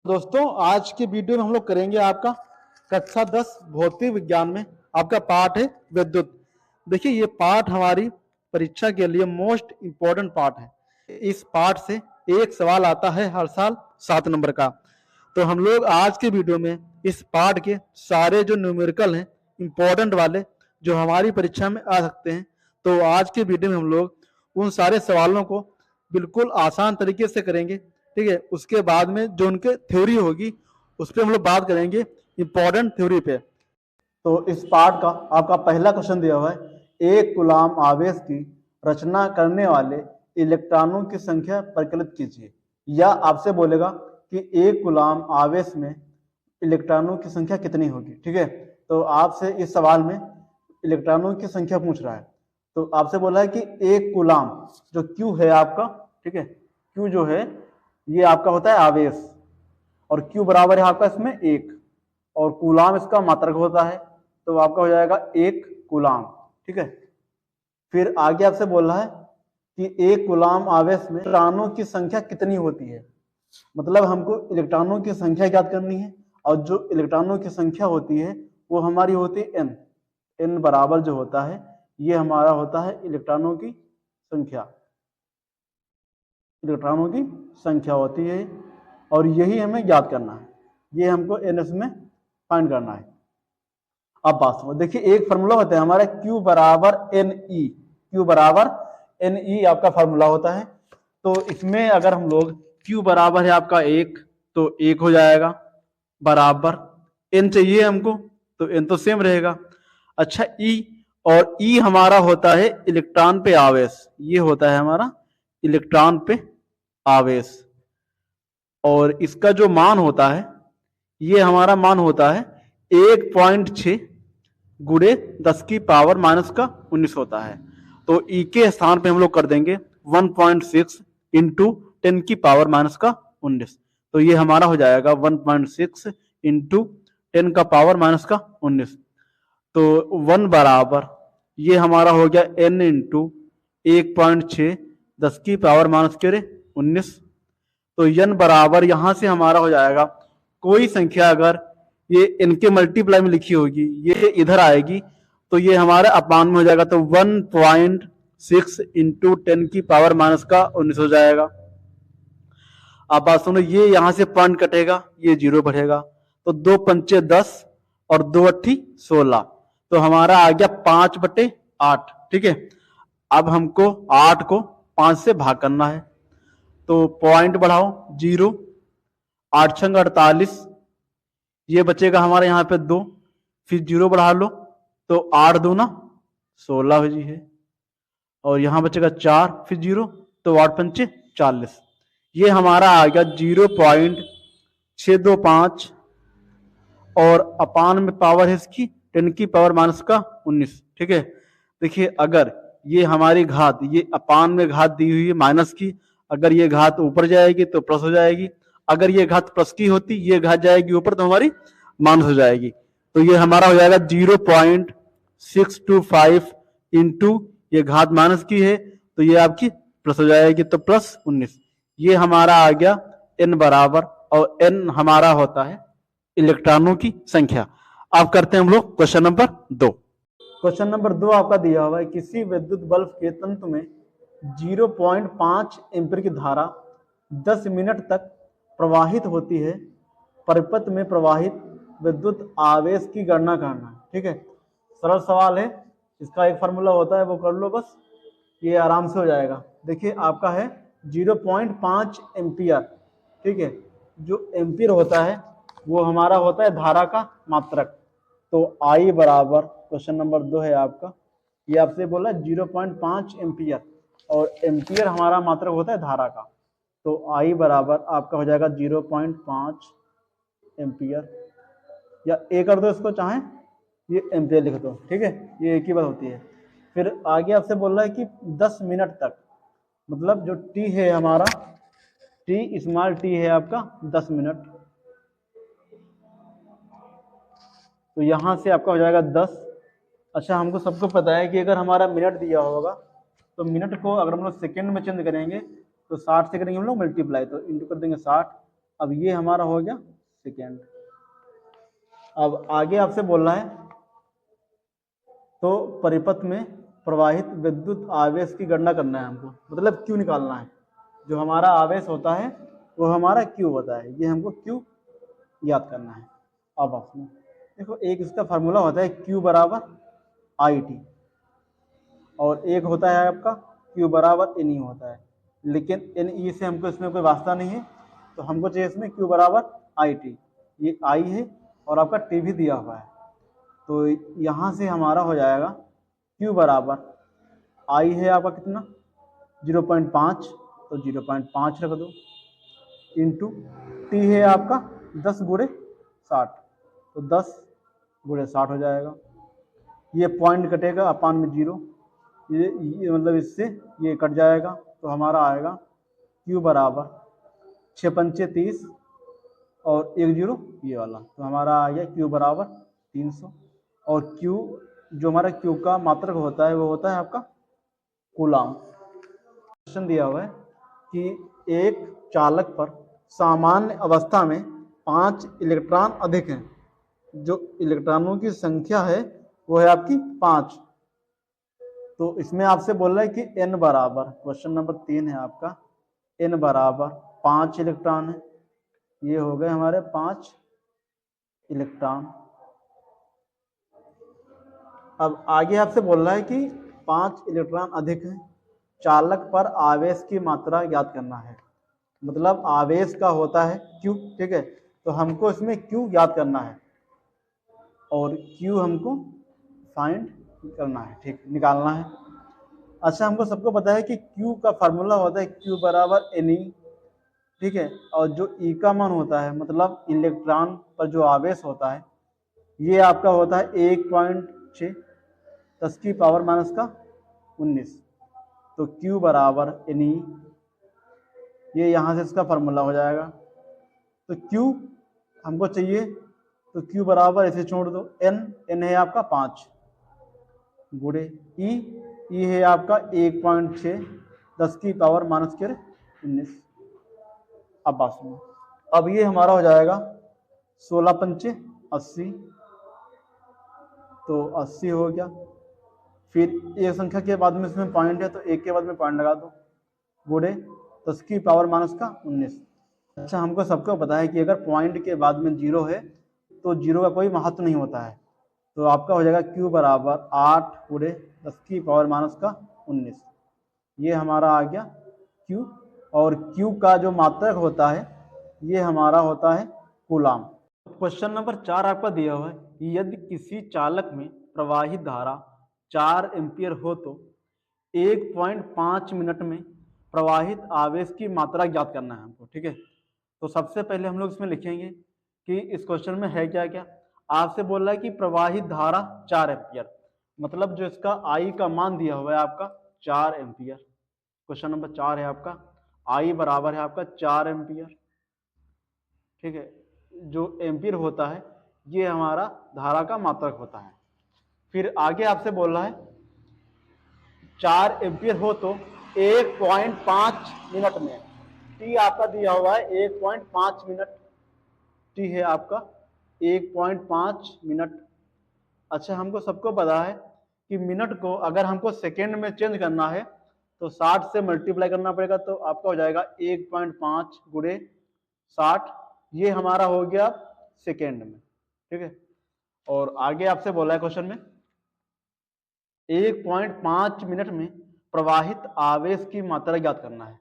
दोस्तों आज के वीडियो में हम लोग करेंगे आपका कक्षा 10 भौतिक विज्ञान में आपका पाठ है विद्युत। देखिए ये पाठ हमारी परीक्षा के लिए मोस्ट इम्पोर्टेंट पाठ है। इस पाठ से एक सवाल आता है हर साल 7 नंबर का। तो हम लोग आज के वीडियो में इस पाठ के सारे जो न्यूमेरिकल हैं इम्पोर्टेंट वाले जो हमारी परीक्षा में आ सकते हैं, तो आज के वीडियो में हम लोग उन सारे सवालों को बिल्कुल आसान तरीके से करेंगे। ठीक है, उसके बाद में जो उनके थ्योरी होगी उस पर हम लोग बात करेंगे इंपॉर्टेंट थ्योरी पे। तो इस पार्ट का आपका पहला क्वेश्चन दिया हुआ है, एक कूलाम आवेश की रचना करने वाले इलेक्ट्रॉनों की संख्या परिकलित कीजिए। या आपसे बोलेगा कि एक कूलाम आवेश में इलेक्ट्रॉनों की संख्या कितनी होगी। ठीक है, तो आपसे इस सवाल में इलेक्ट्रॉनों की संख्या पूछ रहा है। तो आपसे बोला है कि एक कूलाम जो क्यू है आपका, ठीक है, क्यू जो है ये आपका होता है आवेश, और क्यू बराबर है आपका इसमें एक, और कूलाम इसका मात्रक होता है, तो आपका हो जाएगा एक कूलाम। ठीक है, फिर आगे आपसे बोल रहा है कि एक कूलाम आवेश में इलेक्ट्रॉनों की संख्या कितनी होती है। मतलब हमको इलेक्ट्रॉनों की संख्या ज्ञात करनी है, और जो इलेक्ट्रॉनों की संख्या होती है वो हमारी होती है एन। एन बराबर जो होता है ये हमारा होता है इलेक्ट्रॉनों की संख्या, इलेक्ट्रॉनों की संख्या होती है, और यही हमें ज्ञात करना है। ये हमको एनएस में फाइंड करना है। अब बात सुनो, देखिए एक फार्मूला होता है हमारा Q बराबर एन ई। Q बराबर एन ई आपका फार्मूला होता है। तो इसमें अगर हम लोग Q बराबर है आपका एक, तो एक हो जाएगा, बराबर N चाहिए हमको, तो N तो सेम रहेगा। अच्छा E, और E हमारा होता है इलेक्ट्रॉन पे आवेश, ये होता है हमारा इलेक्ट्रॉन पे आवेश, और इसका जो मान होता है ये हमारा मान होता है 1.6 गुणे 10 की पावर माइनस का 19 होता है। तो ई के स्थान पे हम लोग कर देंगे 1.6 इंटू 10 की पावर माइनस का 19, तो ये हमारा हो जाएगा 1.6 इंटू 10 का पावर माइनस का 19। तो 1 बराबर ये हमारा हो गया n इंटू 1.6 10 की पावर माइनस के 19। तो n बराबर यहां से हमारा हो जाएगा, कोई संख्या अगर ये इनके मल्टीप्लाई में लिखी होगी ये इधर आएगी, तो ये हमारा अपान में हो जाएगा, तो 1.6 इंटू 10 की पावर माइनस का 19 हो जाएगा। अब बात सुनो, ये यहां से पॉइंट कटेगा, ये जीरो बढ़ेगा, तो 2 पंचे 10 और 2 अट्ठी 16, तो हमारा आ गया 5/8। ठीक है, अब हमको 8 को 5 से भाग करना है, तो पॉइंट बढ़ाओ 0, 8 छंग 48, ये बचेगा हमारे यहाँ पे 2, फिर 0 बढ़ा लो, तो 8 दूना 16 हो जी है, और यहाँ बचेगा 4, फिर 0, तो 8 पंचे 40, ये हमारा आ गया 0.625, और अपान में पावर है इसकी 10 की पावर माइनस का 19। ठीक है, देखिए अगर ये हमारी घात, ये अपान में घात दी हुई है माइनस की, अगर ये घात ऊपर जाएगी तो प्लस हो जाएगी, अगर ये घात प्लस की होती ये घात जाएगी ऊपर तो हमारी माइनस हो जाएगी, तो ये हमारा हो जाएगा 0.625 इंटू ये घात माइनस की है तो ये आपकी प्लस हो जाएगी, तो प्लस 19, ये हमारा आ गया n बराबर, और n हमारा होता है इलेक्ट्रॉनों की संख्या। अब करते हैं हम लोग क्वेश्चन नंबर 2। क्वेश्चन नंबर 2 आपका दिया हुआ है, किसी विद्युत बल्ब के तंतु में 0.5 एम्पीयर की धारा 10 मिनट तक प्रवाहित होती है, परिपथ में प्रवाहित विद्युत आवेश की गणना करना है। ठीक है, सरल सवाल है, इसका एक फार्मूला होता है वो कर लो बस, ये आराम से हो जाएगा। देखिए आपका है 0.5 एम्पियर। ठीक है, जो एम्पियर होता है वो हमारा होता है धारा का मात्रक, तो I बराबर क्वेश्चन नंबर 2 है आपका, ये आपसे बोला 0.5 एम्पियर, और एम्पियर हमारा मात्रक होता है धारा का, तो I बराबर आपका हो जाएगा 0.5 एम्पियर, या ए कर दो इसको, चाहे ये एम्पियर लिख दो। ठीक है, ये एक ही बात होती है। फिर आगे आपसे बोल रहा है कि 10 मिनट तक, मतलब जो टी है हमारा, टी स्मॉल टी है आपका 10 मिनट, तो यहां से आपका हो जाएगा 10। अच्छा, हमको सबको पता है कि अगर हमारा मिनट दिया होगा तो मिनट को अगर हम लोग सेकेंड में चेंज करेंगे तो 60 से करेंगे हम लोग मल्टीप्लाई, तो इंटू कर देंगे 60, अब ये हमारा हो गया सेकेंड। अब आगे आपसे बोल रहा है तो परिपथ में प्रवाहित विद्युत आवेश की गणना करना है हमको, मतलब क्यू निकालना है। जो हमारा आवेश होता है वो हमारा क्यू होता है, ये हमको क्यू याद करना है। अब आपको देखो एक इसका फार्मूला होता है क्यू बराबर आई टी, और एक होता है आपका क्यू बराबर एन ई होता है, लेकिन एन ई से हमको इसमें कोई वास्ता नहीं है, तो हमको चाहिए इसमें क्यू बराबर आई टी। ये आई है और आपका टी भी दिया हुआ है, तो यहाँ से हमारा हो जाएगा क्यू बराबर आई है आपका कितना 0.5, तो 0.5 रख दो, इंटू टी है आपका 10 गुणे 60, तो 10 गुणे 60 हो जाएगा। ये पॉइंट कटेगा अपान में 0, ये मतलब इससे ये कट जाएगा, तो हमारा आएगा क्यू बराबर 6 पंचे 30 और 1 0 ये वाला, तो हमारा आ गया क्यू बराबर 300। और क्यू जो हमारा क्यू का मात्रक होता है वो होता है आपका कूलाम। क्वेश्चन दिया हुआ है कि एक चालक पर सामान्य अवस्था में 5 इलेक्ट्रॉन अधिक हैं, जो इलेक्ट्रॉनों की संख्या है वो है आपकी 5। तो इसमें आपसे बोल रहा है कि n बराबर, क्वेश्चन नंबर 3 है आपका, n बराबर 5 इलेक्ट्रॉन है, ये हो गए हमारे 5 इलेक्ट्रॉन। अब आगे आपसे बोल रहा है कि 5 इलेक्ट्रॉन अधिक हैं, चालक पर आवेश की मात्रा ज्ञात करना है, मतलब आवेश का होता है Q, ठीक है, तो हमको इसमें Q ज्ञात करना है और Q हमको फाइंड करना है, ठीक, निकालना है। अच्छा हमको सबको पता है कि Q का फार्मूला होता है Q बराबर एन ई, ठीक है, और जो E का मान होता है मतलब इलेक्ट्रॉन पर जो आवेश होता है ये आपका होता है 1.6 10 की पावर माइनस का 19, तो Q बराबर एन ई, ये यहाँ से इसका फार्मूला हो जाएगा। तो Q हमको चाहिए, तो Q बराबर इसे छोड़ दो, n है आपका 5 गुणे E है आपका 1.6 10 की पावर माइनस के 19। अब बात सुनो, अब ये हमारा हो जाएगा 16 पंचे 80, तो 80 हो गया। फिर एक संख्या के बाद में इसमें पॉइंट है तो एक के बाद में पॉइंट लगा दो, गुणे 10 की पावर माइनस का 19। अच्छा हमको सबको पता है कि अगर पॉइंट के बाद में 0 है तो 0 का कोई महत्व नहीं होता है, तो आपका हो जाएगा Q बराबर 8 गुणे 10 की पावर माइनस का 19, ये हमारा आ गया Q। और Q का जो मात्रक होता है ये हमारा होता है कूलाम। क्वेश्चन नंबर 4 आपका दिया हुआ है, यदि किसी चालक में प्रवाहित धारा 4 एम्पियर हो तो 1.5 मिनट में प्रवाहित आवेश की मात्रा ज्ञात करना है हमको, ठीक है। तो सबसे पहले हम लोग इसमें लिखेंगे कि इस क्वेश्चन में है क्या क्या। आपसे बोल रहा है कि प्रवाहित धारा 4 एम्पियर, मतलब जो इसका आई का मान दिया हुआ है आपका 4 एम्पियर। क्वेश्चन नंबर 4 है आपका, आई बराबर है आपका 4 एम्पियर, ठीक है। जो एम्पियर होता है ये हमारा धारा का मात्रक होता है। फिर आगे आपसे बोल रहा है 4 एम्पियर हो तो 1.5 मिनट में, टी आपका दिया हुआ है 1.5 मिनट, टी है आपका 1.5 मिनट। अच्छा हमको सबको पता है कि मिनट को अगर हमको सेकेंड में चेंज करना है तो 60 से मल्टीप्लाई करना पड़ेगा, तो आपका हो जाएगा 1.5 गुणे 60, ये हमारा हो गया सेकेंड में, ठीक है। और आगे आपसे बोला है क्वेश्चन में 1.5 मिनट में प्रवाहित आवेश की मात्रा ज्ञात करना है,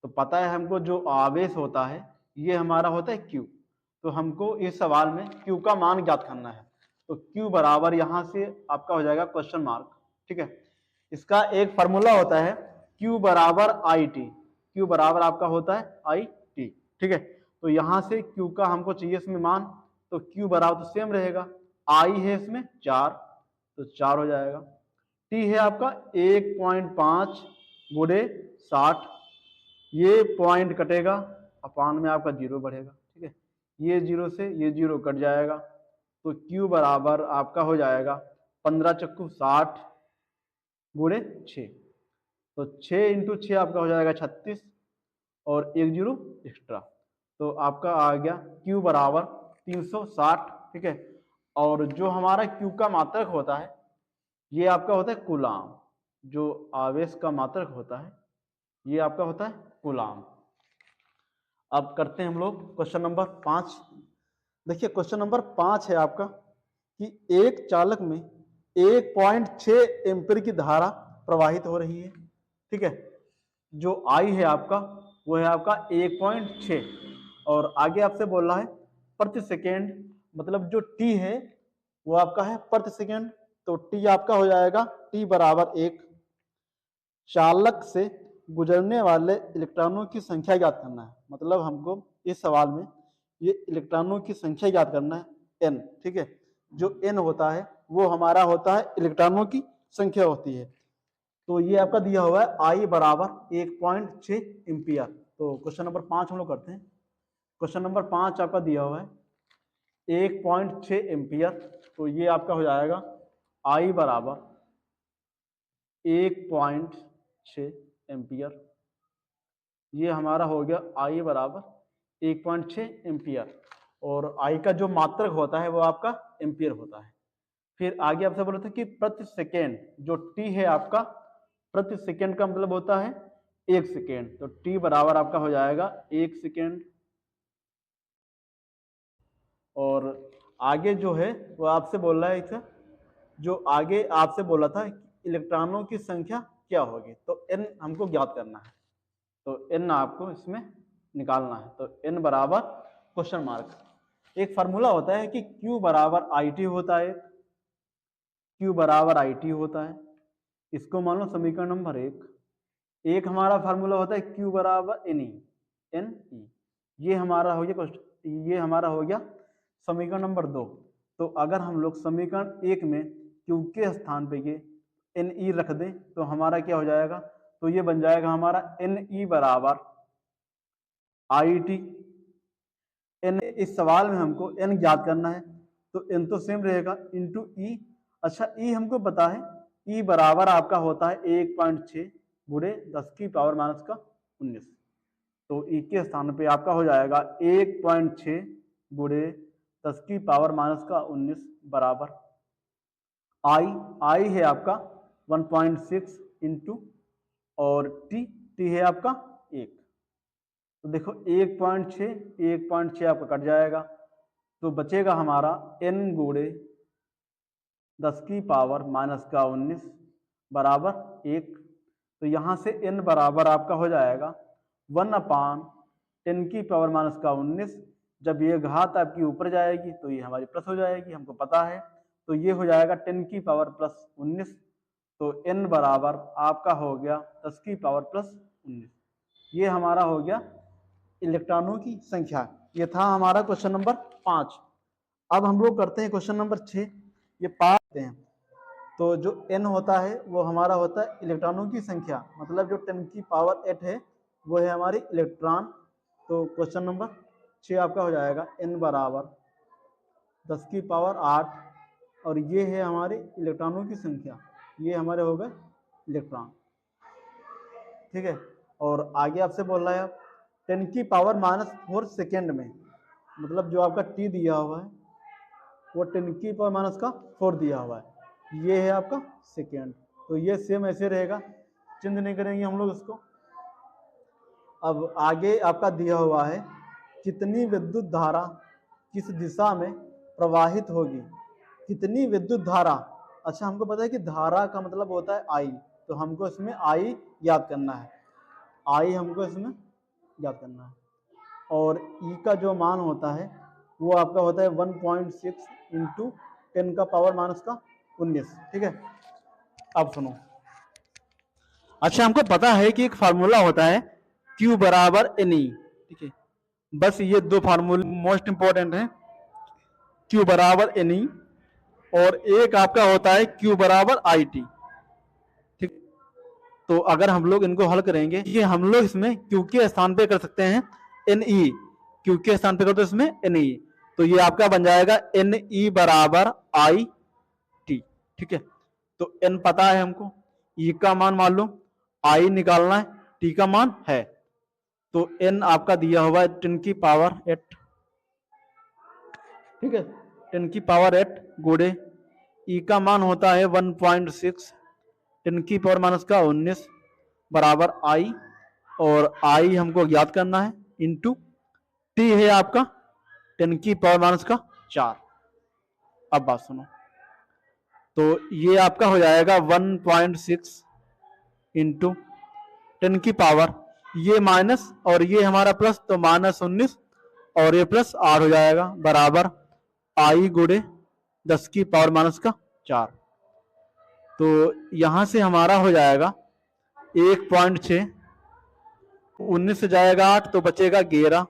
तो पता है हमको जो आवेश होता है ये हमारा होता है Q, तो हमको इस सवाल में Q का मान ज्ञात करना है, तो Q बराबर यहाँ से आपका हो जाएगा क्वेश्चन मार्क, ठीक है। इसका एक फार्मूला होता है Q बराबर आई टी, Q बराबर आपका होता है आई टी, ठीक है। तो यहाँ से Q का हमको चाहिए इसमें मान, तो Q बराबर तो सेम रहेगा, आई है इसमें 4, तो 4 हो जाएगा। टी है आपका 1.5 गुणे 60, ये पॉइंट कटेगा अपान में आपका 0 बढ़ेगा, ठीक है। ये 0 से ये 0 कट जाएगा, तो Q बराबर आपका हो जाएगा 15 चक्कू 60 गुणे 6, तो 6 इंटू 6 आपका हो जाएगा 36 और 1 0 एक्स्ट्रा, तो आपका आ गया Q बराबर 360, ठीक है। और जो हमारा Q का मात्रक होता है ये आपका होता है कूलाम, जो आवेश का मात्रक होता है ये आपका होता है कूलाम। अब करते हैं हम लोग क्वेश्चन नंबर 5। देखिए क्वेश्चन नंबर 5 है आपका कि एक चालक में 1.6 एम्पीयर की धारा प्रवाहित हो रही है, ठीक है। जो आई है आपका वो है आपका 1.6 और आगे आपसे बोल रहा है प्रति सेकेंड, मतलब जो टी है वो आपका है प्रति सेकेंड। तो टी आपका हो जाएगा टी बराबर 1। चालक से गुजरने वाले इलेक्ट्रॉनों की संख्या ज्ञात करना है, मतलब हमको इस सवाल में ये इलेक्ट्रॉनों की संख्या ज्ञात करना है n, ठीक है। जो n होता है वो हमारा होता है इलेक्ट्रॉनों की संख्या होती है। तो ये आपका दिया हुआ है I बराबर 1.6 एम्पियर। तो क्वेश्चन नंबर 5 हम लोग करते हैं। क्वेश्चन नंबर 5 आपका दिया हुआ है 1.6 एम्पियर, तो ये आपका हो जाएगा I बराबर 1.6 एम्पियर। ये हमारा हो गया I बराबर 1.6 एम्पियर और I का जो मात्रक होता है वो आपका एम्पियर होता है। फिर आगे आपसे बोल रहे थे कि प्रति सेकेंड, जो T है आपका प्रति सेकेंड का मतलब होता है 1 सेकेंड, तो T बराबर आपका हो जाएगा 1 सेकेंड। और आगे जो है वो आपसे बोल रहा है इसका, जो आगे आपसे बोला था इलेक्ट्रॉनों की संख्या क्या होगी, तो n हमको ज्ञात करना है। तो n आपको इसमें निकालना है। तो n बराबर क्वेश्चन मार्क, एक फार्मूला होता है कि Q बराबर IT होता है, Q बराबर IT होता है। इसको मान लो समीकरण नंबर 1। एक हमारा फार्मूला होता है Q बराबर NE, ये हमारा हो गया ये हमारा हो गया समीकरण नंबर 2। तो अगर हम लोग समीकरण 1 में Q के स्थान पे ये NE रख दें तो हमारा क्या हो जाएगा, तो ये बन जाएगा हमारा NE बराबर IT। n इस सवाल में हमको n ज्ञात करना है, तो n तो सेम रहेगा इंटू ई। अच्छा ई हमको पता है, ई बराबर आपका होता है 1.6 गुणे 10 की पावर माइनस का 19। तो ई के स्थान पे आपका हो जाएगा 1.6 गुणे 10 की पावर माइनस का 19 बराबर आई है आपका 1.6 इंटू और टी है आपका 1। तो देखो 1.6 आपका कट जाएगा, तो बचेगा हमारा n गुणे 10 की पावर माइनस का 19 बराबर 1। तो यहाँ से n बराबर आपका हो जाएगा 1/10 की पावर माइनस का 19। जब ये घात आपकी ऊपर जाएगी तो ये हमारी प्लस हो जाएगी, हमको पता है। तो ये हो जाएगा 10 की पावर प्लस 19। तो n बराबर आपका हो गया 10 की पावर प्लस 19। ये हमारा हो गया इलेक्ट्रॉनों की संख्या। ये था हमारा क्वेश्चन नंबर 5। अब हम लोग करते हैं क्वेश्चन नंबर 6। ये पाते हैं, तो जो n होता है वो हमारा होता है इलेक्ट्रॉनों की संख्या, मतलब जो 10 की पावर 8 है वो है हमारी इलेक्ट्रॉन। तो क्वेश्चन नंबर 6 आपका हो जाएगा n बराबर 10 की पावर 8 और ये है हमारे इलेक्ट्रॉनों की संख्या, ये हमारे हो गए इलेक्ट्रॉन, ठीक है। और आगे आपसे बोल रहा है आप 10 की पावर माइनस 4 सेकेंड में, मतलब जो आपका t दिया हुआ है वो 10 की पावर माइनस का 4 दिया हुआ है, ये है आपका सेकेंड। तो ये सेम ऐसे रहेगा, चेंज नहीं करेंगे हम लोग इसको। अब आगे आपका दिया हुआ है कितनी विद्युत धारा किस दिशा में प्रवाहित होगी, कितनी विद्युत धारा। अच्छा हमको पता है कि धारा का मतलब होता है I, तो हमको इसमें I याद करना है, I हमको इसमें याद करना है। और E का जो मान होता है वो आपका होता है 1.6 इंटू 10 का पावर माइनस का 19, ठीक है। अब सुनो, अच्छा हमको पता है कि एक फार्मूला होता है Q बराबर NE, ठीक है। बस ये दो फार्मूले मोस्ट इंपॉर्टेंट हैं, Q बराबर NE और एक आपका होता है Q बराबर IT, ठीक। तो अगर हम लोग इनको हल करेंगे, ये हम लोग इसमें Q के स्थान पे कर सकते हैं NE, Q के स्थान पे कर दो इसमें NE, तो ये आपका बन जाएगा NE बराबर IT, ठीक है। तो N पता है हमको, E का मान मालूम, I निकालना है, T का मान है। तो n आपका दिया हुआ है 10 की पावर 8, ठीक है, 10 की पावर 8 गुणे ई का मान होता है 1.6, 10 की पावर माइनस का 19 बराबर आई, और आई हमको ज्ञात करना है, इंटू टी है आपका 10 की पावर माइनस का 4। अब बात सुनो, तो ये आपका हो जाएगा 1.6 इंटू 10 की पावर, ये माइनस और ये हमारा प्लस, तो -19 और ये प्लस 8 हो जाएगा बराबर आई गुणे 10 की पावर माइनस का 4। तो यहां से हमारा हो जाएगा 1.6, 19 से जाएगा 8 तो बचेगा 11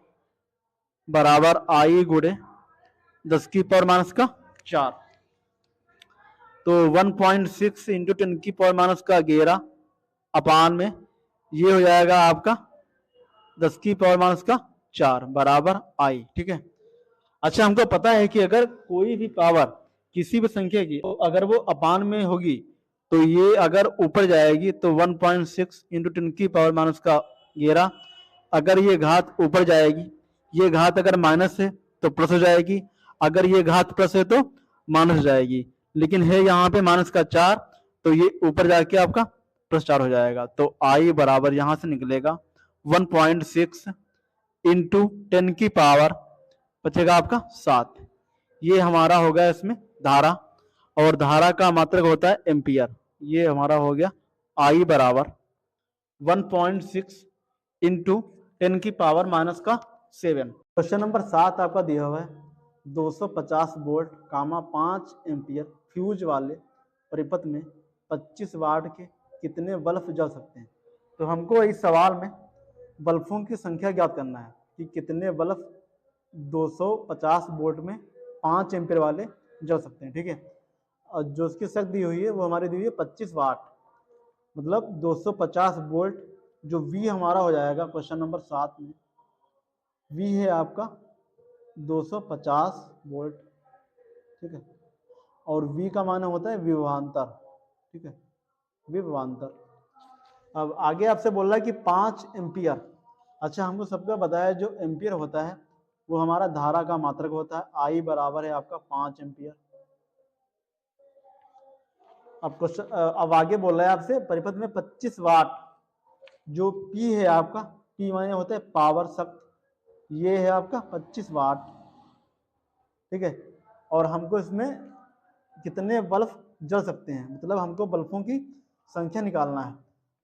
बराबर आई गुणे 10 की पावर माइनस का 4। तो 1.6 इंटू 10 की पावर माइनस का 11 अपान में ये हो जाएगा आपका 10 की पावर माइनस का 4 बराबर आई, ठीक है। अच्छा, हमको पता है कि अगर कोई भी पावर किसी भी संख्या की तो अगर वो अपान में होगी तो ये अगर ऊपर जाएगी तो 1.6 इंटू 10 की पावर माइनस का 11, अगर ये घात ऊपर जाएगी, ये घात अगर माइनस है तो प्लस हो जाएगी, अगर ये घात प्लस है तो माइनस हो जाएगी, लेकिन है यहाँ पे माइनस का 4 तो ये ऊपर जाके आपका +4 हो जाएगा। तो आई बराबर यहां से निकलेगा 1.6 इंटू 10 की पावर बचेगा आपका 7। ये हमारा हो गया इसमें धारा, और धारा का मात्रक होता है एम्पियर। ये हमारा हो गया आई बराबर 1.6 इंटू 10 की पावर माइनस का 7। क्वेश्चन नंबर 7 आपका दिया हुआ है 250 वोल्ट 5 एम्पियर फ्यूज वाले परिपथ में 25 वाट के कितने बल्ब जल सकते हैं। तो हमको इस सवाल में बल्बों की संख्या ज्ञात करना है कि कितने बल्ब 250 वोल्ट में 5 एम्पियर वाले जल सकते हैं, ठीक है। और जो उसकी शक्ति दी हुई है वो हमारी दी हुई है 25 वाट, मतलब 250 वोल्ट, जो V हमारा हो जाएगा क्वेश्चन नंबर 7 में V है आपका 250 वोल्ट, ठीक है, और V का मान होता है विभवांतर, ठीक है, विभवांतर। अब आगे आपसे बोल रहा है कि 5 एम्पियर। अच्छा, हमको सबका बताया जो एम्पियर होता है वो हमारा धारा का मात्रक होता है, आई बराबर है आपका 5 एम्पियर। अब क्वेश्चन अब आगे बोल रहा है आपसे परिपथ में 25 वाट, जो P है आपका, P माने होता है पावर शक्ति, ये है आपका 25 वाट, ठीक है। और हमको इसमें कितने बल्ब जल सकते हैं, मतलब हमको बल्बों की संख्या निकालना है।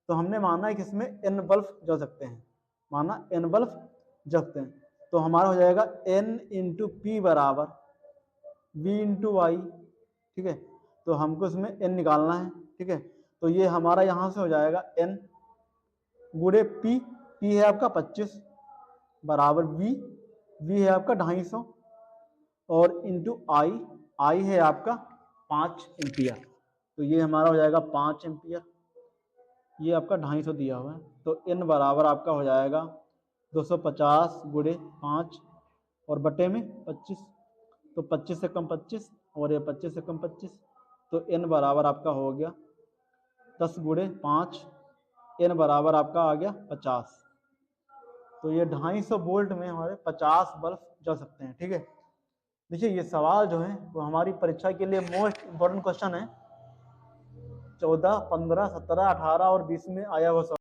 तो हमने माना है कि इसमें n बल्ब जल सकते हैं, माना n बल्ब जल सकते हैं। तो हमारा हो जाएगा n इंटू पी बराबर v इंटू आई, ठीक है। तो हमको इसमें n निकालना है, ठीक है। तो ये हमारा यहाँ से हो जाएगा n गुणे p, p है आपका 25 बराबर v है आपका 250 और इंटू आई है आपका 5 एम्पियर। तो ये हमारा हो जाएगा 5 एम्पियर, ये आपका 250 दिया हुआ है। तो n बराबर आपका हो जाएगा 250 गुणे 5 और बटे में 25, तो 25 से कम 25 और ये 25 से कम 25, तो n बराबर आपका हो गया 10 गुणे 5, n बराबर आपका आ गया 50। तो ये 250 वोल्ट में हमारे 50 बल्ब जल सकते हैं, ठीक है। देखिए, ये सवाल जो है वो हमारी परीक्षा के लिए मोस्ट इम्पोर्टेंट क्वेश्चन है। 14, 15, 17, 18 और 20 में आया हुआ